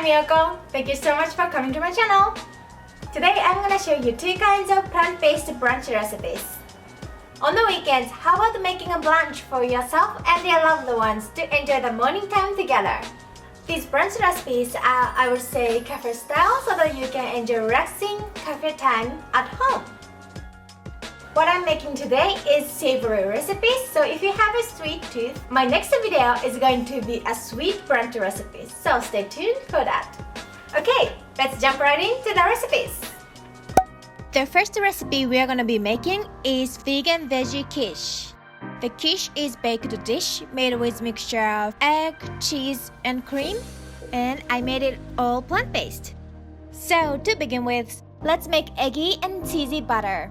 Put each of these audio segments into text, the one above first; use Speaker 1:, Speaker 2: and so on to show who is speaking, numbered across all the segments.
Speaker 1: I'm Yoko. Thank you so much for coming to my channel. Today I'm gonna show you two kinds of plant-based brunch recipes. On the weekends, how about making a brunch for yourself and your loved ones to enjoy the morning time together? These brunch recipes are, I would say, cafe style so that you can enjoy relaxing cafe time at home. What I'm making today is savory recipes, so if you have a sweet tooth, my next video is going to be a sweet brunch recipe, so stay tuned for that. Okay, let's jump right into the recipes. The first recipe we are going to be making is vegan veggie quiche. The quiche is baked dish made with mixture of egg, cheese, and cream, and I made it all plant-based. So to begin with, let's make eggy and cheesy butter.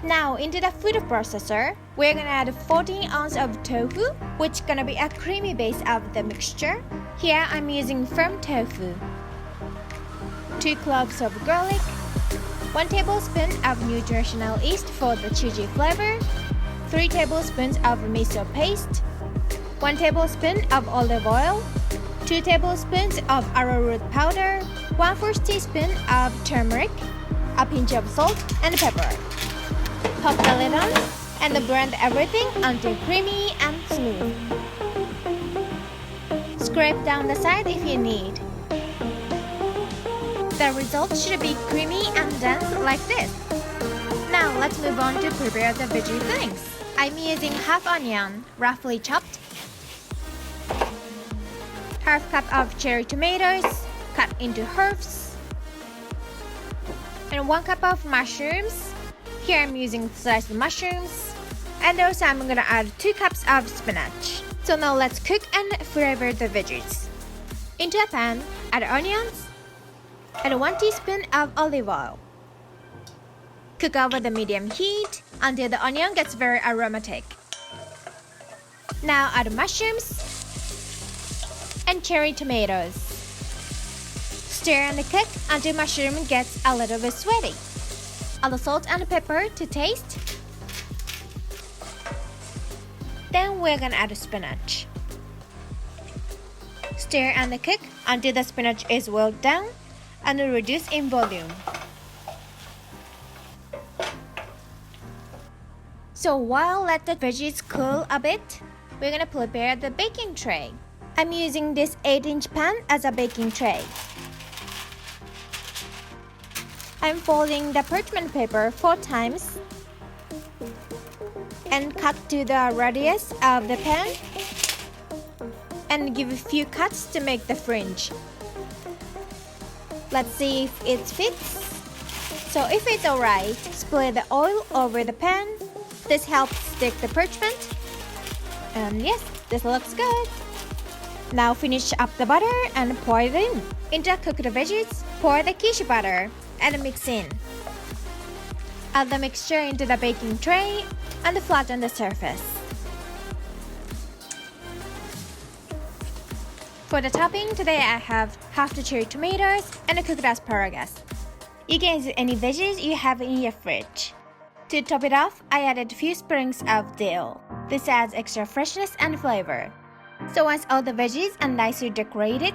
Speaker 1: Now into the food processor, we're gonna add 14 ounces of tofu, which gonna be a creamy base of the mixture. Here I'm using firm tofu, 2 cloves of garlic, 1 tablespoon of nutritional yeast for the cheesy flavor, 3 tablespoons of miso paste, 1 tablespoon of olive oil, 2 tablespoons of arrowroot powder, 1/4 teaspoon of turmeric, a pinch of salt and pepper. Pop the lid on and blend everything until creamy and smooth. Scrape down the side if you need. The result should be creamy and dense like this. Now let's move on to prepare the veggie fillings. I'm using half onion, roughly chopped, half cup of cherry tomatoes, cut into halves, and 1 cup of mushrooms. Here I'm using sliced mushrooms, and also I'm gonna add 2 cups of spinach. So now let's cook and flavor the veggies. Into a pan, add onions, add 1 teaspoon of olive oil. Cook over the medium heat until the onion gets very aromatic. Now add mushrooms and cherry tomatoes. Stir and cook until mushroom gets a little bit sweaty. Add salt and pepper to taste. Then we're gonna add spinach. Stir and cook until the spinach is well done and reduce in volume. So while let the veggies cool a bit, we're gonna prepare the baking tray. I'm using this 8-inch pan as a baking tray. I'm folding the parchment paper 4 times and cut to the radius of the pan and give a few cuts to make the fringe. Let's see if it fits. So if it's alright, split the oil over the pan. This helps stick the parchment. And yes, this looks good. Now finish up the butter and pour it in. Into cooked veggies, pour the quiche butter and mix in. Add the mixture into the baking tray and flatten the surface. For the topping, today I have half the cherry tomatoes and cooked asparagus. You can use any veggies you have in your fridge. To top it off, I added a few sprigs of dill. This adds extra freshness and flavor. So once all the veggies are nicely decorated,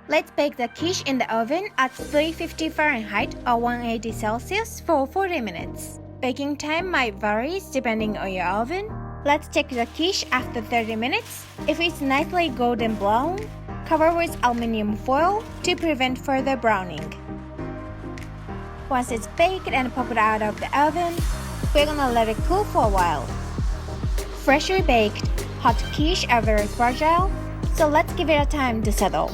Speaker 1: let's bake the quiche in the oven at 350 Fahrenheit or 180 Celsius for 40 minutes. Baking time might vary depending on your oven. Let's check the quiche after 30 minutes. If it's nicely golden brown, cover with aluminum foil to prevent further browning. Once it's baked and popped out of the oven, we're gonna let it cool for a while. Freshly baked, hot quiche are very fragile, so let's give it a time to settle.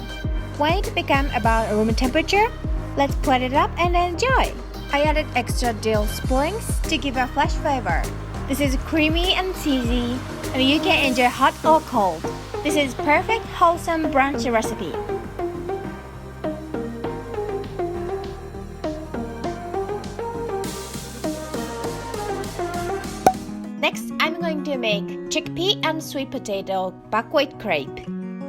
Speaker 1: When it becomes about room temperature, let's plate it up and enjoy. I added extra dill splings to give a fresh flavor. This is creamy and cheesy, and you can enjoy hot or cold. This is perfect wholesome brunch recipe. Next, I'm going to make chickpea and sweet potato buckwheat crepe.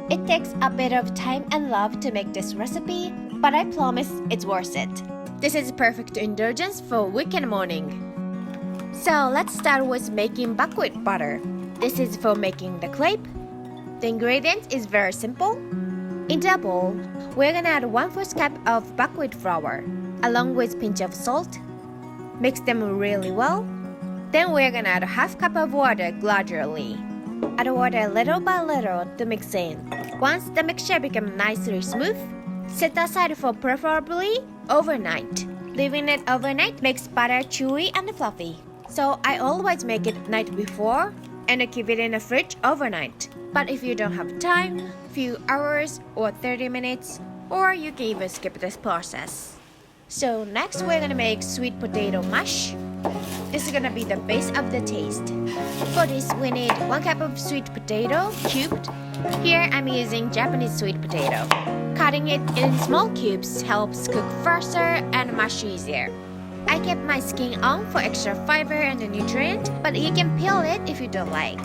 Speaker 1: It takes a bit of time and love to make this recipe, but I promise it's worth it. This is perfect indulgence for weekend morning. So let's start with making buckwheat butter. This is for making the crepe. The ingredients is very simple. Into a bowl, we're gonna add 1/4 cup of buckwheat flour, along with a pinch of salt. Mix them really well. Then we're gonna add a 1/2 cup of water gradually. Add water little by little to mix in. Once the mixture becomes nicely smooth, set aside for preferably overnight. Leaving it overnight makes butter chewy and fluffy. So I always make it night before and keep it in the fridge overnight. But if you don't have time, few hours or 30 minutes, or you can even skip this process. So next we're gonna make sweet potato mash. This is gonna be the base of the taste. For this we need 1 cup of sweet potato cubed. Here I'm using Japanese sweet potato. Cutting it in small cubes helps cook faster and mash easier. I kept my skin on for extra fiber and nutrient, but you can peel it if you don't like.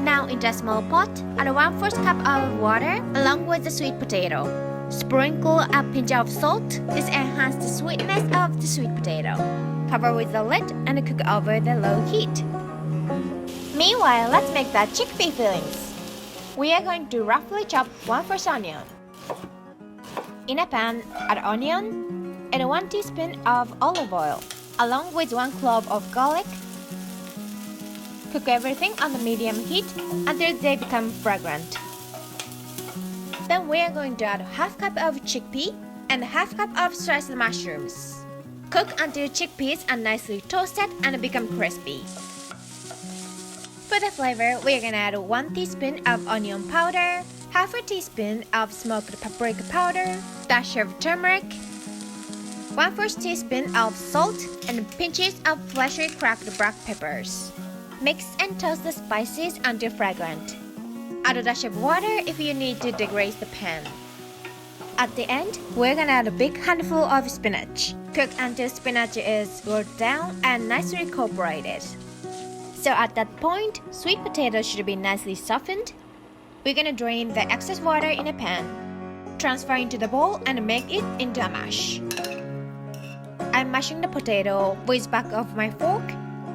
Speaker 1: Now into a small pot, add 1/4 cup of water along with the sweet potato. Sprinkle a pinch of salt. This enhances the sweetness of the sweet potato. Cover with the lid and cook over the low heat. Meanwhile, let's make the chickpea fillings. We are going to roughly chop 1/4 onion. In a pan, add onion and 1 teaspoon of olive oil, along with 1 clove of garlic. Cook everything on the medium heat until they become fragrant. Then we are going to add 1/2 cup of chickpea and 1/2 cup of sliced mushrooms. Cook until chickpeas are nicely toasted and become crispy. For the flavor, we are going to add 1 teaspoon of onion powder, 1/2 teaspoon of smoked paprika powder, dash of turmeric, 1/4 teaspoon of salt, and pinches of freshly cracked black peppers. Mix and toast the spices until fragrant. Add a dash of water if you need to deglaze the pan. At the end, we're gonna add a big handful of spinach. Cook until spinach is rolled down and nicely incorporated. So at that point, sweet potato should be nicely softened. We're gonna drain the excess water in a pan. Transfer into the bowl and make it into a mash. I'm mashing the potato with back of my fork.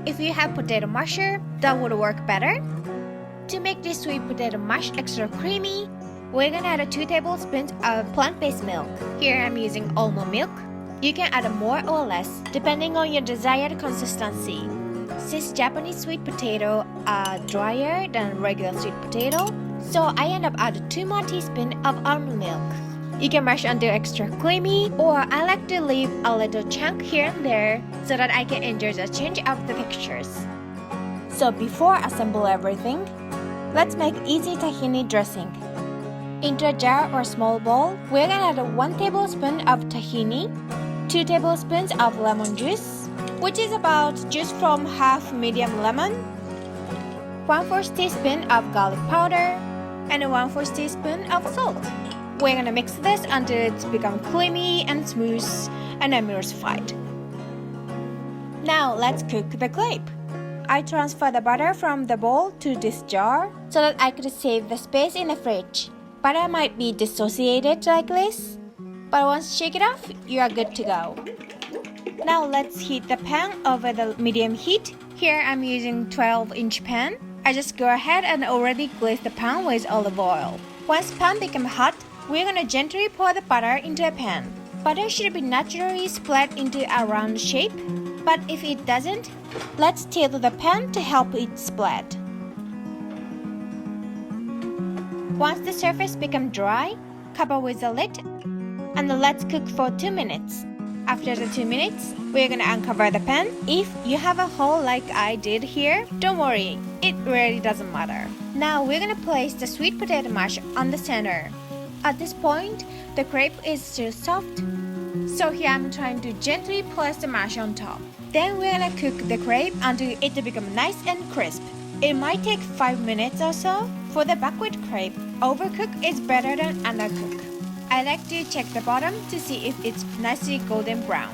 Speaker 1: If you have potato masher, that would work better. To make this sweet potato mash extra creamy, we're gonna add 2 tablespoons of plant-based milk. Here I'm using almond milk. You can add more or less depending on your desired consistency. Since Japanese sweet potato are drier than regular sweet potato, so I end up adding 2 more teaspoons of almond milk. You can mash until extra creamy, or I like to leave a little chunk here and there so that I can enjoy the change of the textures. So before assemble everything, let's make easy tahini dressing. Into a jar or small bowl, we're gonna add 1 tablespoon of tahini, 2 tablespoons of lemon juice, which is about juice from half medium lemon, 1/4 teaspoon of garlic powder, and 1/4 teaspoon of salt. We're gonna mix this until it's become creamy and smooth and emulsified. Now let's cook the crepe. I transfer the butter from the bowl to this jar so that I could save the space in the fridge. Butter might be dissociated like this, but once you shake it off, you are good to go. Now let's heat the pan over the medium heat. Here I'm using 12-inch pan. I just go ahead and already glaze the pan with olive oil. Once pan becomes hot, we're gonna gently pour the butter into a pan. Butter should be naturally split into a round shape, but if it doesn't, let's tilt the pan to help it split. Once the surface becomes dry, cover with a lid and let's cook for 2 minutes. After the 2 minutes, we're gonna uncover the pan. If you have a hole like I did here, don't worry, it really doesn't matter. Now we're gonna place the sweet potato mash on the center. At this point, the crepe is still soft, so here I'm trying to gently place the mash on top. Then we're gonna cook the crepe until it becomes nice and crisp. It might take 5 minutes or so. For the buckwheat crepe, overcook is better than undercook. I like to check the bottom to see if it's nicely golden brown.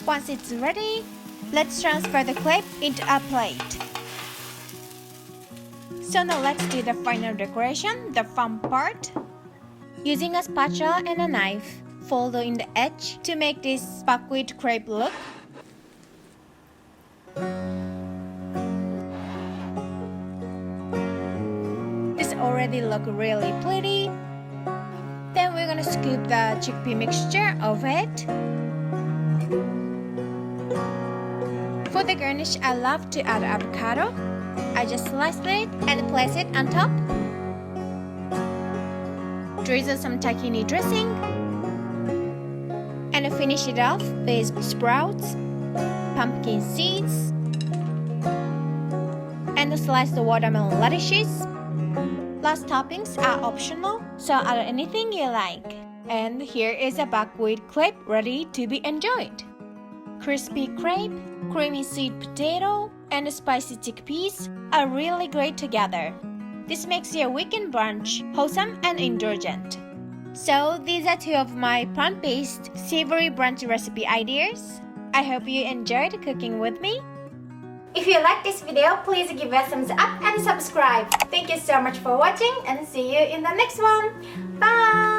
Speaker 1: Once it's ready, let's transfer the crepe into a plate. So now let's do the final decoration, the fun part. Using a spatula and a knife, fold in the edge to make this buckwheat crepe look. This already look really pretty. Then we're gonna scoop the chickpea mixture over it. For the garnish, I love to add avocado. I just slice it and place it on top. Drizzle some tahini dressing. And finish it off with sprouts, pumpkin seeds, and slice the watermelon radishes. Last toppings are optional, so add anything you like. And here is a buckwheat crepe ready to be enjoyed. Crispy crepe, creamy sweet potato, and spicy chickpeas are really great together. This makes your weekend brunch wholesome and indulgent. So these are two of my plant-based savory brunch recipe ideas. I hope you enjoyed cooking with me. If you like this video, please give it a thumbs up and subscribe. Thank you so much for watching and see you in the next one. Bye!